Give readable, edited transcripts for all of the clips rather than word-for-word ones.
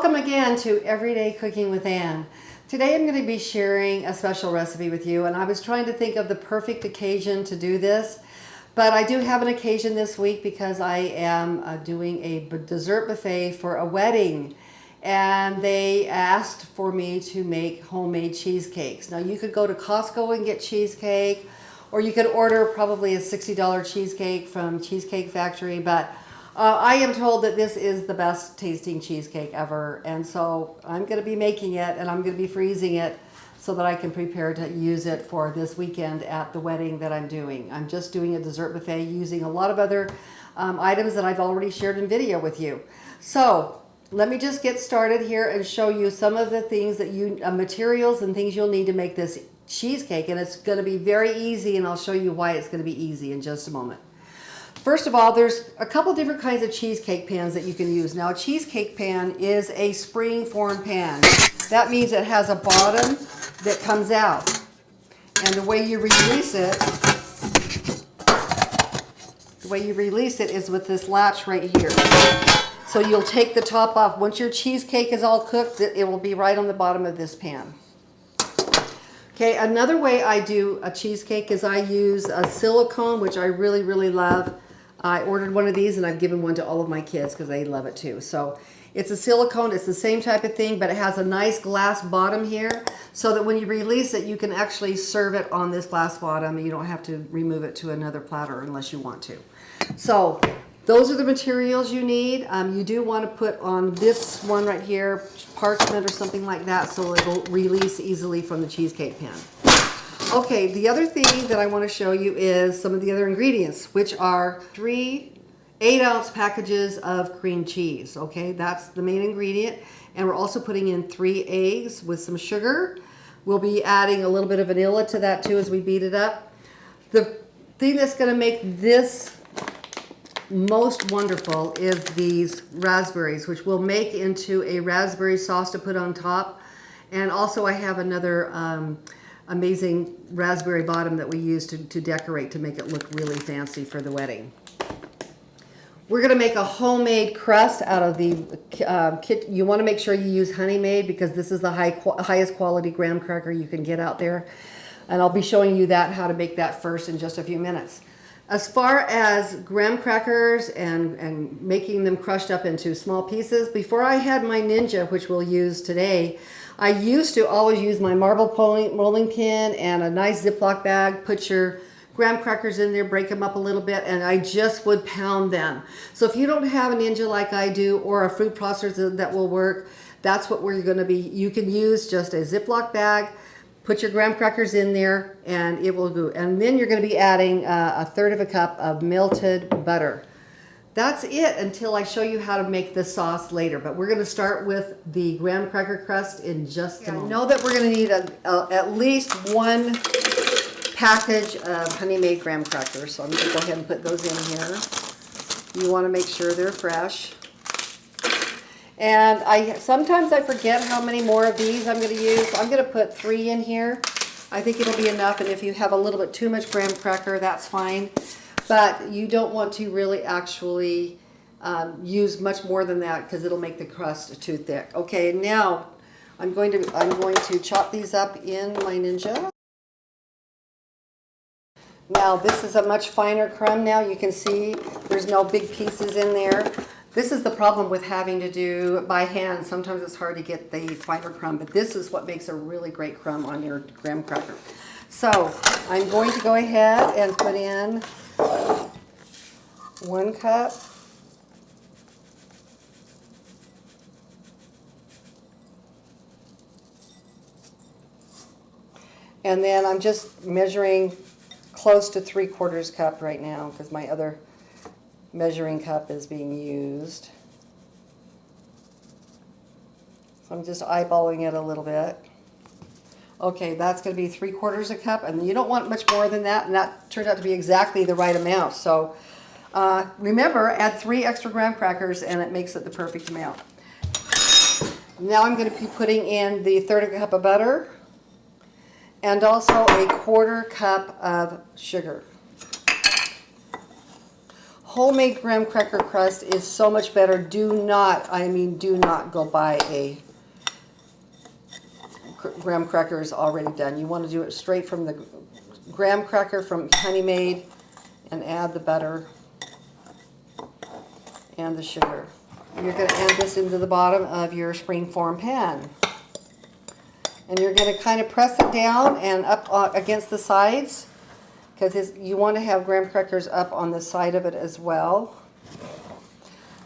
Welcome again to Everyday Cooking with Ann. Today I'm going to be sharing a special recipe with you, and I was trying to think of the perfect occasion to do this, but I do have an occasion this week because I am doing a dessert buffet for a wedding, and they asked for me to make homemade cheesecakes. Now you could go to Costco and get cheesecake, or you could order probably a $60 cheesecake from Cheesecake Factory, but I am told that this is the best tasting cheesecake ever, and so I'm going to be making it, and I'm going to be freezing it so that I can prepare to use it for this weekend at the wedding that I'm doing. I'm just doing a dessert buffet using a lot of other items that I've already shared in video with you. So let me just get started here and show you some of the things that materials and things you'll need to make this cheesecake, and it's going to be very easy, and I'll show you why it's going to be easy in just a moment. First of all, there's a couple different kinds of cheesecake pans that you can use. Now, a cheesecake pan is a springform pan. That means it has a bottom that comes out. And the way you release it is with this latch right here. So you'll take the top off. Once your cheesecake is all cooked, it will be right on the bottom of this pan. Okay, another way I do a cheesecake is I use a silicone, which I really, really love. I ordered one of these and I've given one to all of my kids because they love it too. So it's a silicone, it's the same type of thing, but it has a nice glass bottom here so that when you release it, you can actually serve it on this glass bottom and you don't have to remove it to another platter unless you want to. So those are the materials you need. You do want to put on this one right here, parchment or something like that, so it'll release easily from the cheesecake pan. Okay, the other thing that I want to show you is some of the other ingredients, which are 3 8-ounce packages of cream cheese. Okay, that's the main ingredient. And we're also putting in 3 eggs with some sugar. We'll be adding a little bit of vanilla to that too as we beat it up. The thing that's going to make this most wonderful is these raspberries, which we'll make into a raspberry sauce to put on top. And also I have another amazing raspberry bottom that we use to decorate to make it look really fancy for the wedding. We're going to make a homemade crust out of the kit. You want to make sure you use Honey Made because this is the highest quality graham cracker you can get out there. And I'll be showing you how to make that first in just a few minutes. As far as graham crackers and making them crushed up into small pieces, before I had my Ninja, which we'll use today, I used to always use my marble rolling pin and a nice Ziploc bag, put your graham crackers in there, break them up a little bit, and I just would pound them. So if you don't have a Ninja like I do or a fruit processor that will work, that's what we're going to be. You can use just a Ziploc bag, put your graham crackers in there, and it will go. And then you're going to be adding a 1/3 cup of melted butter. That's it until I show you how to make the sauce later. But we're going to start with the graham cracker crust in just a moment. I know that we're going to need at least 1 package of Honey Made graham crackers. So I'm going to go ahead and put those in here. You want to make sure they're fresh. And sometimes I forget how many more of these I'm going to use. I'm going to put 3 in here. I think it'll be enough. And if you have a little bit too much graham cracker, that's fine. But you don't want to really actually use much more than that because it'll make the crust too thick. Okay, now I'm going to chop these up in my Ninja. Now this is a much finer crumb now. You can see there's no big pieces in there. This is the problem with having to do by hand. Sometimes it's hard to get the finer crumb, but this is what makes a really great crumb on your graham cracker. So I'm going to go ahead and put in 1 cup. And then I'm just measuring close to 3/4 cup right now because my other measuring cup is being used. So I'm just eyeballing it a little bit. Okay, that's going to be 3/4 cup, and you don't want much more than that, and that turned out to be exactly the right amount. So remember, add 3 extra graham crackers, and it makes it the perfect amount. Now I'm going to be putting in the 1/3 cup of butter, and also a 1/4 cup of sugar. Homemade graham cracker crust is so much better. Do not, I mean, do not go buy a graham crackers already done. You want to do it straight from the graham cracker from Honey Made, and add the butter and the sugar. You're going to add this into the bottom of your springform pan. And you're going to kind of press it down and up against the sides, because you want to have graham crackers up on the side of it as well.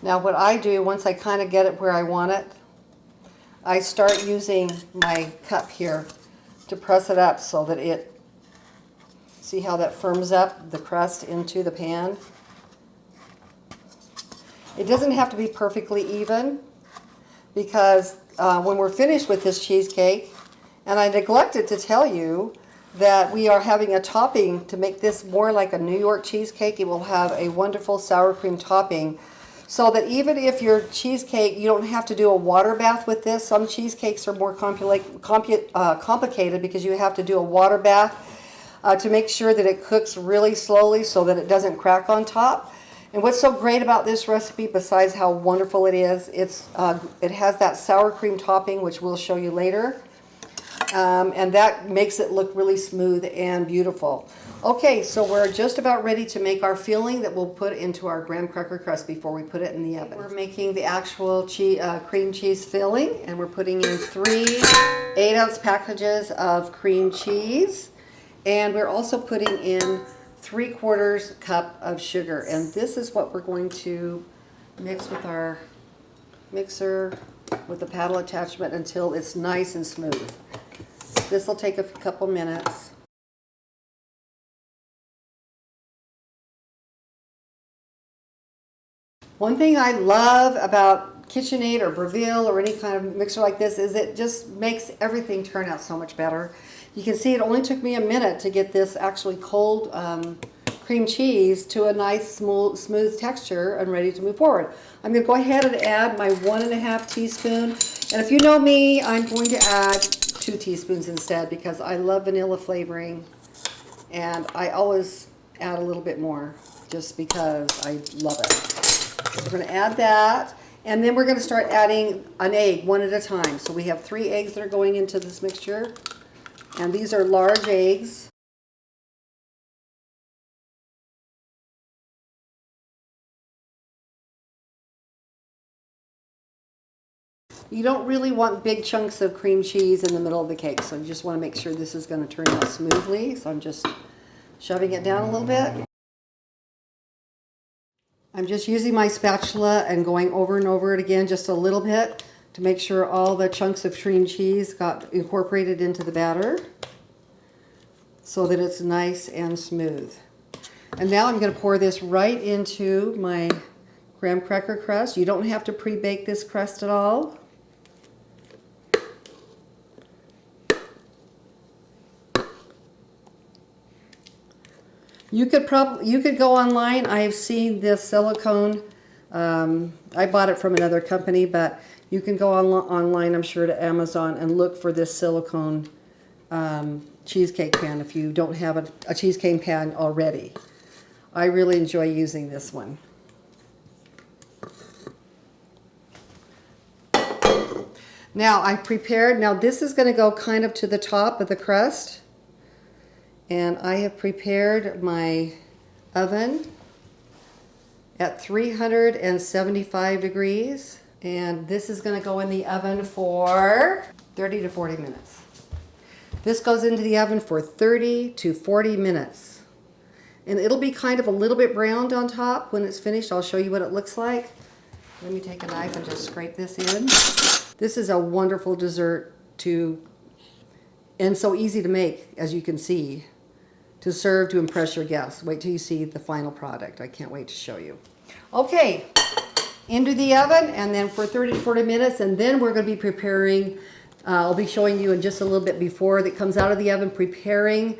Now what I do, once I kind of get it where I want it, I start using my cup here to press it up so that it, see how that firms up the crust into the pan? It doesn't have to be perfectly even, because when we're finished with this cheesecake, and I neglected to tell you that we are having a topping to make this more like a New York cheesecake. It will have a wonderful sour cream topping, so that even if your cheesecake, you don't have to do a water bath with this. Some cheesecakes are more complicated because you have to do a water bath to make sure that it cooks really slowly so that it doesn't crack on top. And what's so great about this recipe, besides how wonderful it is, it has that sour cream topping, which we'll show you later. And that makes it look really smooth and beautiful. Okay, so we're just about ready to make our filling that we'll put into our graham cracker crust before we put it in the oven. We're making the actual cream cheese filling, and we're putting in 3 8-ounce packages of cream cheese. And we're also putting in 3/4 cup of sugar. And this is what we're going to mix with our mixer with the paddle attachment until it's nice and smooth. This will take a couple minutes. One thing I love about KitchenAid or Breville or any kind of mixer like this is it just makes everything turn out so much better. You can see it only took me a minute to get this actually cold cream cheese to a nice smooth texture and ready to move forward. I'm going to go ahead and add my 1.5 teaspoons. And if you know me, I'm going to add 2 teaspoons instead, because I love vanilla flavoring. And I always add a little bit more just because I love it. So we're going to add that. And then we're going to start adding an egg one at a time. So we have 3 eggs that are going into this mixture. And these are large eggs. You don't really want big chunks of cream cheese in the middle of the cake, so you just want to make sure this is going to turn out smoothly. So I'm just shoving it down a little bit. I'm just using my spatula and going over and over it again just a little bit to make sure all the chunks of cream cheese got incorporated into the batter so that it's nice and smooth. And now I'm going to pour this right into my graham cracker crust. You don't have to pre-bake this crust at all. You could go online. I have seen this silicone. I bought it from another company, but you can go online, I'm sure, to Amazon and look for this silicone cheesecake pan if you don't have a cheesecake pan already. I really enjoy using this one. Now I prepared, now this is going to go kind of to the top of the crust. And I have prepared my oven at 375 degrees. And this is going to go in the oven for 30 to 40 minutes. This goes into the oven for 30 to 40 minutes. And it'll be kind of a little bit browned on top when it's finished. I'll show you what it looks like. Let me take a knife and just scrape this in. This is a wonderful dessert and so easy to make, as you can see, to serve to impress your guests. Wait till you see the final product. I can't wait to show you. Okay, into the oven, and then for 30 to 40 minutes, and then we're going to be preparing, I'll be showing you in just a little bit before that comes out of the oven, preparing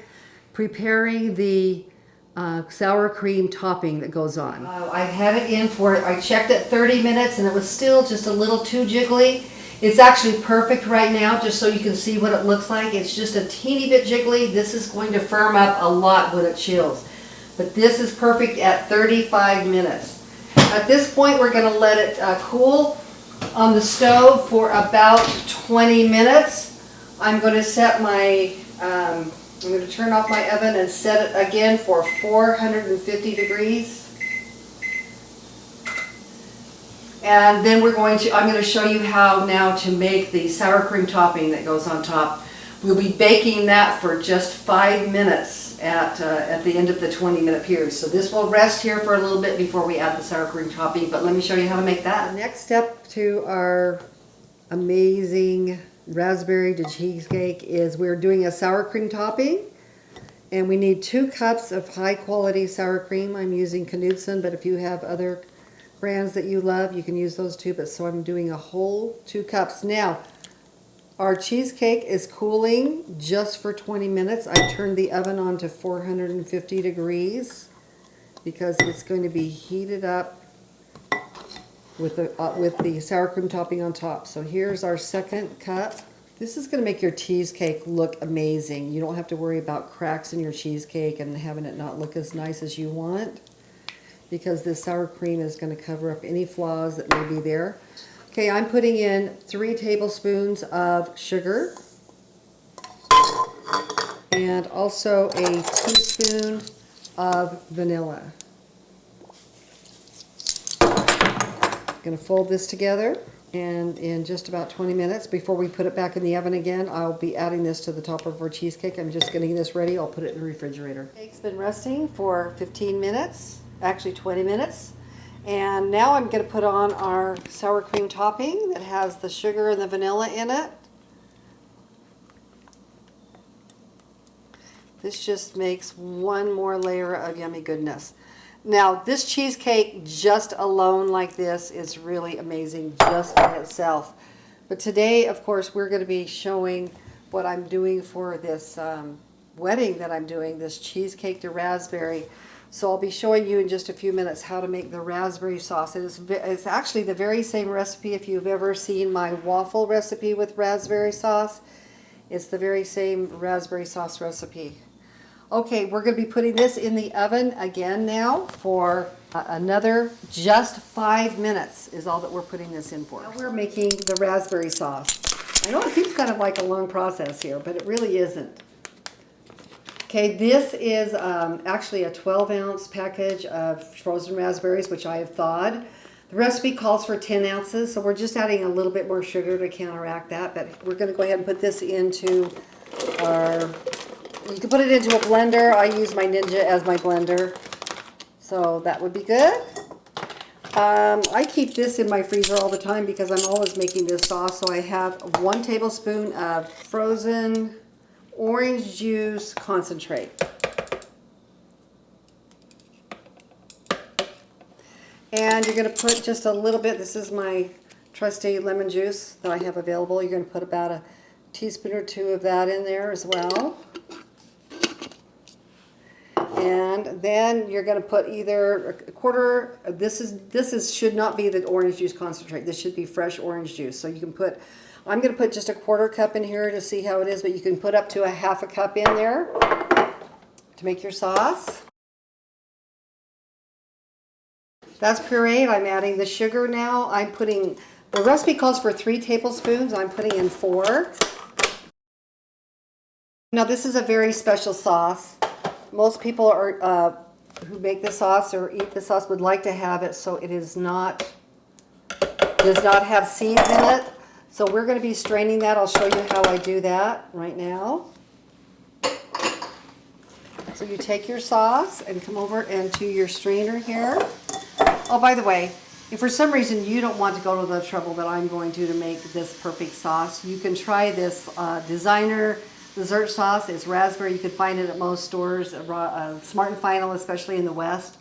the sour cream topping that goes on. I had it in I checked it 30 minutes and it was still just a little too jiggly. It's actually perfect right now, just so you can see what it looks like. It's just a teeny bit jiggly. This is going to firm up a lot when it chills. But this is perfect at 35 minutes. At this point, we're going to let it cool on the stove for about 20 minutes. I'm going to set my, I'm going to turn off my oven and set it again for 450 degrees. And then I'm going to show you how now to make the sour cream topping that goes on top. We'll be baking that for just 5 minutes at the end of the 20-minute period. So this will rest here for a little bit before we add the sour cream topping, but let me show you how to make that. The next step to our amazing raspberry to cheesecake is we're doing a sour cream topping, and we need 2 cups of high quality sour cream. I'm using Knudsen, but if you have other brands that you love, you can use those too, but so I'm doing a whole 2 cups. Now, our cheesecake is cooling just for 20 minutes. I turned the oven on to 450 degrees because it's going to be heated up with the sour cream topping on top. So here's our second cup. This is going to make your cheesecake look amazing. You don't have to worry about cracks in your cheesecake and having it not look as nice as you want, because this sour cream is going to cover up any flaws that may be there. Okay, I'm putting in 3 tablespoons of sugar and also a teaspoon of vanilla. Going to fold this together, and in just about 20 minutes before we put it back in the oven again, I'll be adding this to the top of our cheesecake. I'm just getting this ready. I'll put it in the refrigerator. The cake's been resting for 15 minutes, actually 20 minutes. And now I'm going to put on our sour cream topping that has the sugar and the vanilla in it. This just makes one more layer of yummy goodness. Now, this cheesecake just alone like this is really amazing just in itself. But today, of course, we're going to be showing what I'm doing for this wedding that I'm doing, this cheesecake to raspberry. So I'll be showing you in just a few minutes how to make the raspberry sauce. It's actually the very same recipe. If you've ever seen my waffle recipe with raspberry sauce, it's the very same raspberry sauce recipe. Okay, we're going to be putting this in the oven again now for another just 5 minutes is all that we're putting this in for. Now we're making the raspberry sauce. I know it seems kind of like a long process here, but it really isn't. Okay, this is actually a 12-ounce package of frozen raspberries, which I have thawed. The recipe calls for 10 ounces, so we're just adding a little bit more sugar to counteract that. But we're going to go ahead and put this into our... You can put it into a blender. I use my Ninja as my blender, so that would be good. I keep this in my freezer all the time because I'm always making this sauce. So I have 1 tablespoon of frozen orange juice concentrate. And you're going to put just a little bit. This is my trusty lemon juice that I have available. You're going to put about a teaspoon or 2 of that in there as well. And then you're going to put either a quarter. This should not be the orange juice concentrate. This should be fresh orange juice. So you can put. I'm going to put just a quarter cup in here to see how it is, but you can put up to a half a cup in there to make your sauce. That's pureed. I'm adding the sugar now. The recipe calls for 3 tablespoons. I'm putting in 4. Now this is a very special sauce. Most people who make this sauce or eat the sauce would like to have it so it does not have seeds in it. So we're going to be straining that. I'll show you how I do that right now. So you take your sauce and come over into your strainer here. Oh, by the way, if for some reason you don't want to go to the trouble that I'm going to make this perfect sauce, you can try this designer dessert sauce. It's raspberry. You can find it at most stores, Smart and Final, especially in the West.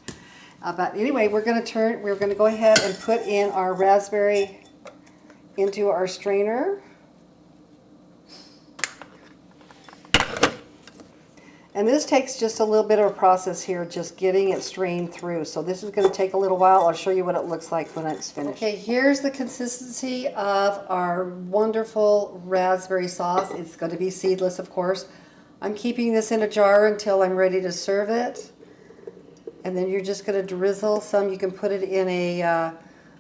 But anyway, we're going to go ahead and put in our raspberry into our strainer. And this takes just a little bit of a process here, just getting it strained through. So this is going to take a little while. I'll show you what it looks like when it's finished. Okay, here's the consistency of our wonderful raspberry sauce. It's going to be seedless, of course. I'm keeping this in a jar until I'm ready to serve it. And then you're just going to drizzle some. You can put it in a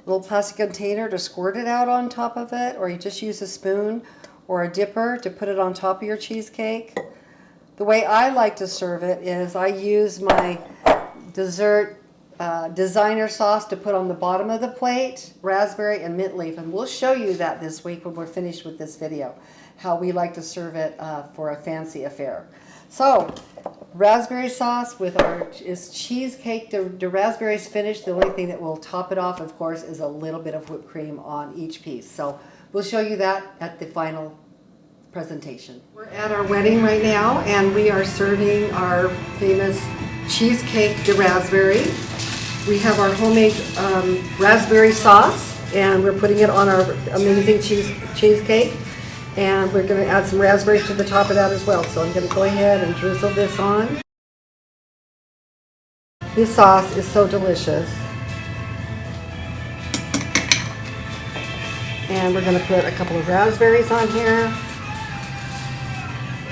little plastic container to squirt it out on top of it, or you just use a spoon or a dipper to put it on top of your cheesecake. The way I like to serve it is I use my dessert designer sauce to put on the bottom of the plate, raspberry and mint leaf, and we'll show you that this week when we're finished with this video, how we like to serve it for a fancy affair. So, raspberry sauce with our cheesecake. The raspberries finished. The only thing that will top it off, of course, is a little bit of whipped cream on each piece. So we'll show you that at the final presentation. We're at our wedding right now, and we are serving our famous cheesecake de raspberry. We have our homemade raspberry sauce, and we're putting it on our amazing cheesecake. And we're going to add some raspberries to the top of that as well. So I'm going to go ahead and drizzle this on. This sauce is so delicious. And we're going to put a couple of raspberries on here.